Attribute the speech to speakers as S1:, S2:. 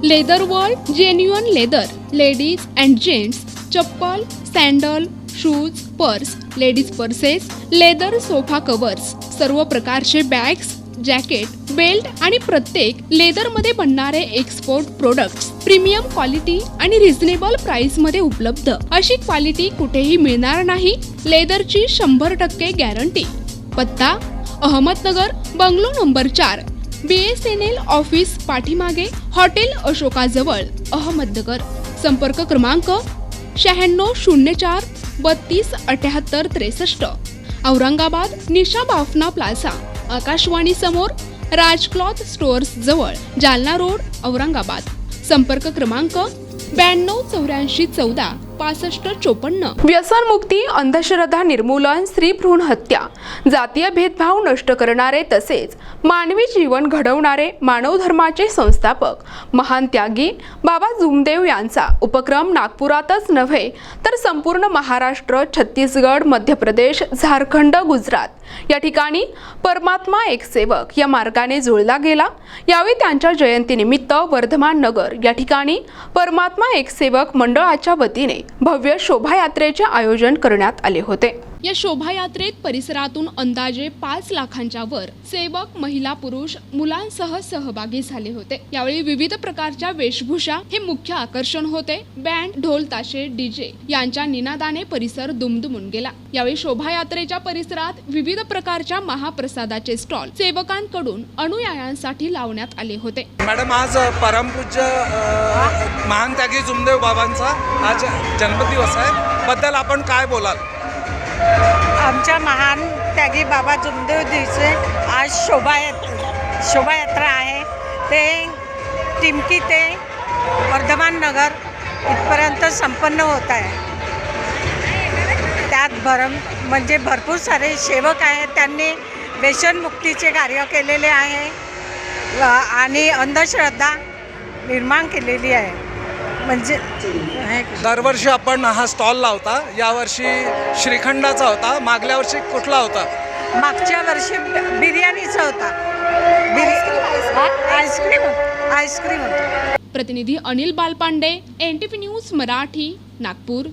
S1: Leather world genuine leather ladies and gents chappal, sandal, shoes, purse, ladies purses, leather sofa covers, सर्व प्रकारचे bags, jacket, belt आणि प्रत्येक लेदरमध्ये बनणारे एक्सपोर्ट प्रोडक्ट्स प्रीमियम क्वालिटी आणि reasonable price मध्ये उपलब्ध। अशी क्वालिटी कुठेही मिळणार नाही। लेदरची 100% गॅरंटी। पत्ता Ahmednagar, bungalow number 4, BSNL office पाठीमागे, हॉटेल अशोकाजवळ, अहमदनगर। संपर्क क्रमांक 9604 32 78 63। औरंगाबाद निशा बाफना प्लाझा, आकाशवाणी समोर, राज क्लॉथ स्टोअर्स जवळ, जालना रोड, औरंगाबाद। संपर्क क्रमांक 92 84 14 65 54। व्यसनमुक्ती, अंधश्रद्धा निर्मूलन, स्त्री भ्रूण हत्या, जातीय भेदभाव नष्ट करणारे तसेच मानवी जीवन घडवणारे मानव धर्माचे संस्थापक महान त्यागी बाबा जुमदेव यांचा उपक्रम नागपुरातच नव्हे तर संपूर्ण महाराष्ट्र, छत्तीसगड, मध्य प्रदेश, झारखंड, गुजरात या ठिकाणी परमात्मा एक सेवक या मार्गाने जुळला गेला। यावेळी त्यांच्या जयंतीनिमित्त वर्धमान नगर या ठिकाणी परमात्मा एक सेवक मंडळाच्या वतीने भव्य शोभायात्रेचे आयोजन करण्यात आले होते। या शोभायात्रेत परिसरातून अंदाजे 5 लाखांच्या वर सेवक, महिला, पुरुष, मुलांसह सहभागी झाले होते। यावेळी विविध प्रकारच्या वेशभूषा हे मुख्य आकर्षण होते। बँड, ढोल, ताशे, डीजे यांच्या निनादाने परिसर दुमदुमून गेला। यावेळी शोभायात्रेच्या परिसरात विविध प्रकारच्या महाप्रसादाचे स्टॉल सेवकांकडून अनुयायांसाठी लावण्यात आले होते।
S2: मॅडम, आज परमपूज्य महान त्यागी जुमदेव बाबांचा आज जन्मदिवस आहे, बद्दल आपण काय बोलाल?
S3: आमच्या महान त्यागी बाबा जुमदेव दिवशी आज शोभायात्रा आहे। ते टिमकी ते वर्धमान नगर इथपर्यंत संपन्न होत आहे। त्यात म्हणजे भरपूर सारे सेवक आहेत, त्यांनी व्यसनमुक्तीचे कार्य केलेले आहे आणि अंधश्रद्धा निर्माण केलेली आहे। म्हणजे
S2: दरवर्षी आपण हा स्टॉल लावता, यावर्षी श्रीखंडाचा होता, मागल्या वर्षी कुठला होता?
S3: मागच्या वर्षी बिर्याणीचा होता, आईस्क्रीम होता।
S1: प्रतिनिधी अनिल बालपांडे, NTV न्यूज मराठी, नागपूर।